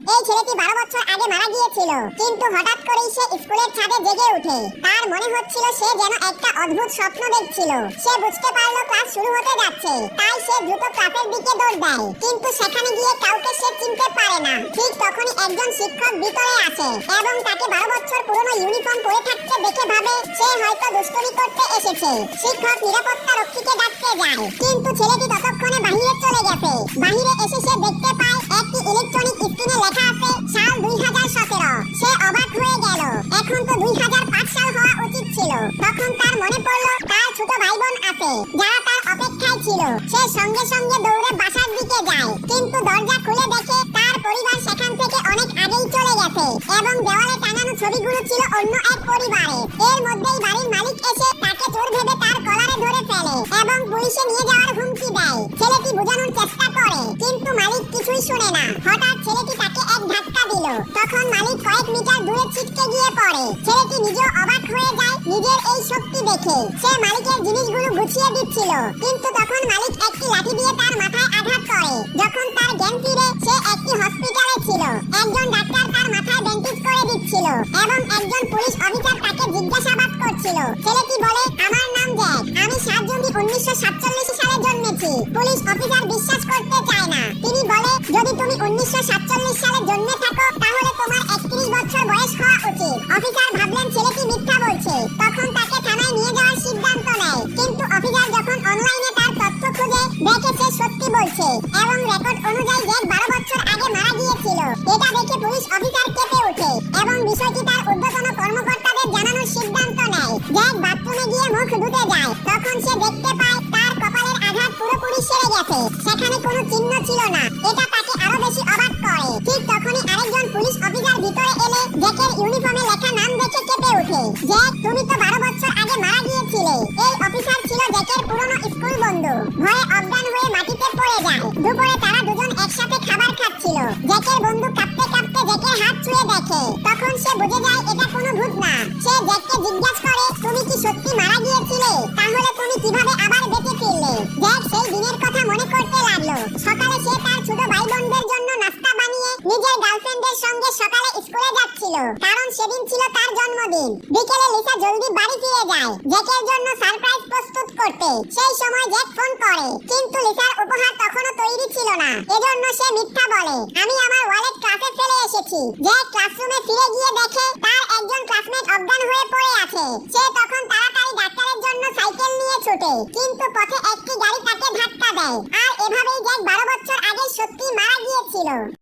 এই ছেলেটি 12 বছর আগে মারা গিয়েছিল, কিন্তু হঠাৎ করেই সে স্কুলের ছাদে জেগে ওঠে। তার মনে হচ্ছিল সে যেন একটা অদ্ভুত স্বপ্ন দেখছিল। সে বুঝতে পারল ক্লাস শুরু হতে যাচ্ছে, তাই সে দ্রুত ক্লাসের দিকে দৌড় দেয়। কিন্তু সেখানে গিয়ে কাউকে সে চিনতে পারে না। ঠিক তখনই একজন শিক্ষক ভিতরে আসে এবং তাকে 12 বছর পুরনো ইউনিফর্ম পরে থাকতে দেখে ভাবে সে হয়তো দুষ্টুমি করতে এসেছে। শিক্ষক নিরাপত্তা রক্ষীকে ডাকতে যায়, কিন্তু ছেলেটি ততক্ষণে বাহিরে চলে গেছে। বাহিরে এসে সে দেখতে পায় একটি ইলেকট্রনিক স্ক্রিনে লেখা আছে সাল 2017। সে অবাক হয়ে গেল, এখন তো 2005 সাল হওয়া উচিত ছিল। তখন তার মনে পড়ল তার ছোট ভাই বোন আছে যারা তার অপেক্ষায় ছিল। সে সঙ্গে সঙ্গে দৌড়ে বাসার দিকে যায়, কিন্তু দরজা খুলে দেখে তার পরিবার সেখান থেকে অনেক আগেই চলে গেছে এবং দেওয়ালে টাঙানো ছবিগুলো ছিল অন্য এক পরিবারে। এর মধ্যেই বাড়ির মালিক এসে তাকে চোর ভেবে তার কলারে ধরে ফেলে এবং পুলিশে নিয়ে যাওয়ার হুমকি দেয়। ছেলেটি বোঝানোর চেষ্টা করে, কিন্তু মালিক কিছুই শুনে না। হঠাৎ ছেলেটি তাকে এক ধাক্কা দিল, তখন মালিক কয়েক মিটার দূরে ছিটকে গিয়ে পড়ে। ছেলেটি নিজেও অবাক হয়ে যায় নিজের এই শক্তি দেখে। সে মালিকের জিনিসগুলো গুছিয়ে দিচ্ছিল, কিন্তু তখন মালিক একটি লাঠি দিয়ে তার মাথায় আঘাত করে। যখন তার জ্ঞান ফিরে সে একটি হসপিটালে ছিল। একজন ডাক্তার তার মাথায় ব্যান্ডেজ করে দিচ্ছিল এবং একজন পুলিশ অফিসার তাকে জিজ্ঞাসাবাদ করছিল। ছেলেটি বলে, আমার নাম জ্যাক, আমি 7 জুন 1947 সালে জন্মেছি। পুলিশ অফিসার বিশ্বাস করতে চায় না। তিনি বলে, যদি তুমি 1947 সালে জন্মে থাকো তাহলে তোমার 31 বছর বয়স হওয়া উচিত। অফিসার ভাবলেন ছেলেটি মিথ্যা বলছে, তখন তাকে থানায় নিয়ে যাওয়ার সিদ্ধান্ত নেয়। কিন্তু অফিসার যখন অনলাইনে তার তথ্য খুঁজে দেখে সে সত্যি বলছে এবং রেকর্ড অনুযায়ী জ্যাক 12 বছর আগে মারা গিয়েছিল। এটা দেখে পুলিশ অফিসার কেঁপে ওঠে এবং বিষয়টি তার ঊর্ধ্বতন কর্মকর্তাদের জানানোর সিদ্ধান্ত নেয়। জ্যাক বাথরুমে গিয়ে মুখ ধুতে যায়, তখন সে দেখতে পায় তার কপালের আঘাত পুরোপুরি সেরে গেছে, সেখানে কোনো চিহ্ন ছিল না। এটা তাকে আরো বেশি অবাক করে। ঠিক তখনই আরেকজন পুলিশ অফিসার ভিতরে এলে জ্যাকের ইউনিফর্মে লেখা নাম দেখে কেঁপে ওঠে। জ্যাক, তুমি তো 12 বছর আগে মারা গিয়েছিলে। এই অফিসার ছিল জ্যাকের পুরনো স্কুল বন্ধু। ভয়ে অজ্ঞান হয়ে মাটিতে পড়ে যায়। দুপুরে তারা দুজন একসাথে খাবার খাচ্ছিল। জ্যাকের বন্ধু কাঁপতে কাঁপতে জ্যাকের হাত ছুঁয়ে দেখে, তখন সে বুঝে যায় এটা কোনো ভূত না। সে জ্যাককে জিজ্ঞাসা করে, তুমি কি সত্যি মারা গিয়েছিলে? তাহলে তুমি কিভাবে আবার বেঁচে ফিরলে? জ্যাক সেই দিনের কথা মনে করতে লাগলো। সকালে সে তার ছোট ভাই বোনদের জন্য নাস্তা বানিয়ে নিজের গার্লফ্রেন্ডের সঙ্গে সকালে স্কুলে যাচ্ছিল, কারণ সেদিন ছিল তার জন্মদিন। বিকেলে লিসা জলদি বাড়ি ফিরে যায় জ্যাকের জন্য সারপ্রাইজ প্রস্তুত করতে। সেই সময় জ্যাক ফোন করে, কিন্তু লিসার উপহার তখনও তৈরি ছিল না। এজন্য সে মিথ্যা বলে, আমি আমার ওয়ালেট ক্লাসে ফেলে এসেছি। জ্যাক ক্লাসরুমে ফিরে গিয়ে দেখে তার একজন ক্লাসমেট অজ্ঞান হয়ে পড়ে আছে। সে তখন তাড়াতাড়ি ডাক্তারের জন্য সাইকেল নিয়ে ছুটে, কিন্তু পথে একটি গাড়ি তাকে ধাক্কা দেয়। আর এভাবেই জ্যাক 12 বছর আগে সত্যি মারা গিয়েছিল।